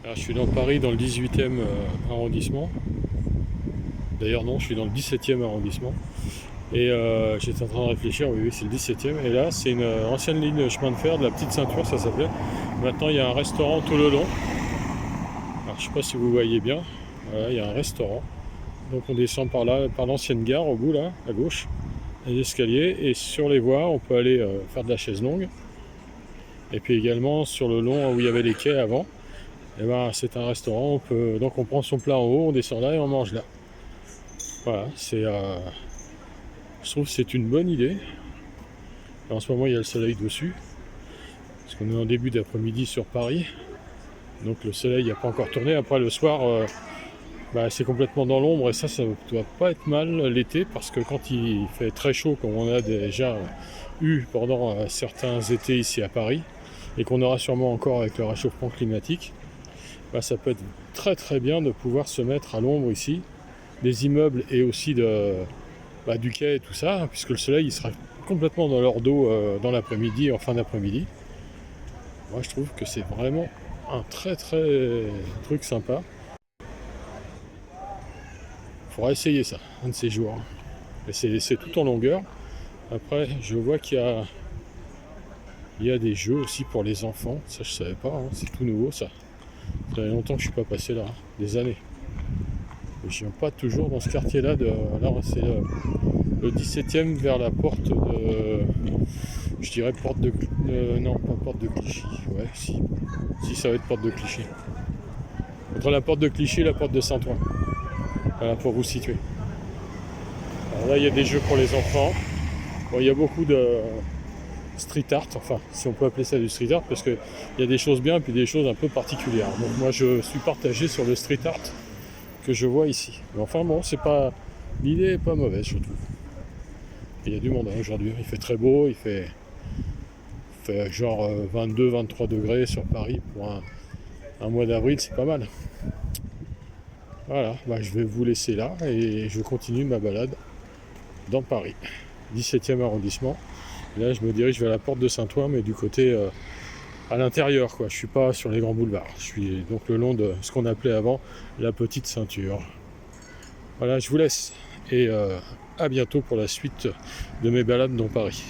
Alors, je suis dans Paris, dans le 18e arrondissement. D'ailleurs non, je suis dans le 17e arrondissement. Et j'étais en train de réfléchir, oui, c'est le 17e. Et là, c'est une ancienne ligne chemin de fer, de la petite ceinture, ça s'appelait. Maintenant, il y a un restaurant tout le long. Alors, je sais pas si vous voyez bien. Voilà, il y a un restaurant. Donc on descend par là, par l'ancienne gare, au bout là, à gauche, les escaliers. Et sur les voies, on peut aller faire de la chaise longue. Et puis également, sur le long où il y avait les quais avant, et ben, c'est un restaurant. Donc on prend son plat en haut, on descend là et on mange là. Voilà, je trouve que c'est une bonne idée. Et en ce moment, il y a le soleil dessus, parce qu'on est en début d'après-midi sur Paris. Donc le soleil n'a pas encore tourné. Après le soir, c'est complètement dans l'ombre et ça ne doit pas être mal l'été, parce que quand il fait très chaud, comme on a déjà eu pendant certains étés ici à Paris, et qu'on aura sûrement encore avec le réchauffement climatique, ça peut être très très bien de pouvoir se mettre à l'ombre ici, des immeubles et aussi du quai et tout ça, hein, puisque le soleil il sera complètement dans leur dos dans l'après-midi, en fin d'après-midi. Moi je trouve que c'est vraiment un très très truc sympa. Il faudra essayer ça, un de ces jours. Et c'est tout en longueur. Après, je vois qu'il y a des jeux aussi pour les enfants. Ça, je savais pas, hein. C'est tout nouveau ça. Ça fait longtemps que je suis pas passé là, des années. Et je viens pas toujours dans ce quartier-là. Là, c'est le 17e vers la porte de... Je dirais porte de... non, pas porte de Clichy. Ouais, si. Si, ça va être porte de Clichy. Entre la porte de Clichy et la porte de Saint-Ouen. Voilà, pour vous situer. Alors là, il y a des jeux pour les enfants. Bon, il y a beaucoup de street art, enfin, si on peut appeler ça du street art, parce qu'il y a des choses bien et puis des choses un peu particulières. Donc moi, je suis partagé sur le street art que je vois ici. Mais enfin, bon, c'est pas... L'idée est pas mauvaise, je trouve. Il y a du monde hein, aujourd'hui. Il fait très beau, il fait genre 22-23 degrés sur Paris pour un mois d'avril, c'est pas mal. Voilà, je vais vous laisser là et je continue ma balade dans Paris, 17e arrondissement. Et là, je me dirige vers la porte de Saint-Ouen, mais du côté à l'intérieur, quoi. Je suis pas sur les grands boulevards. Je suis donc le long de ce qu'on appelait avant la petite ceinture. Voilà, je vous laisse et à bientôt pour la suite de mes balades dans Paris.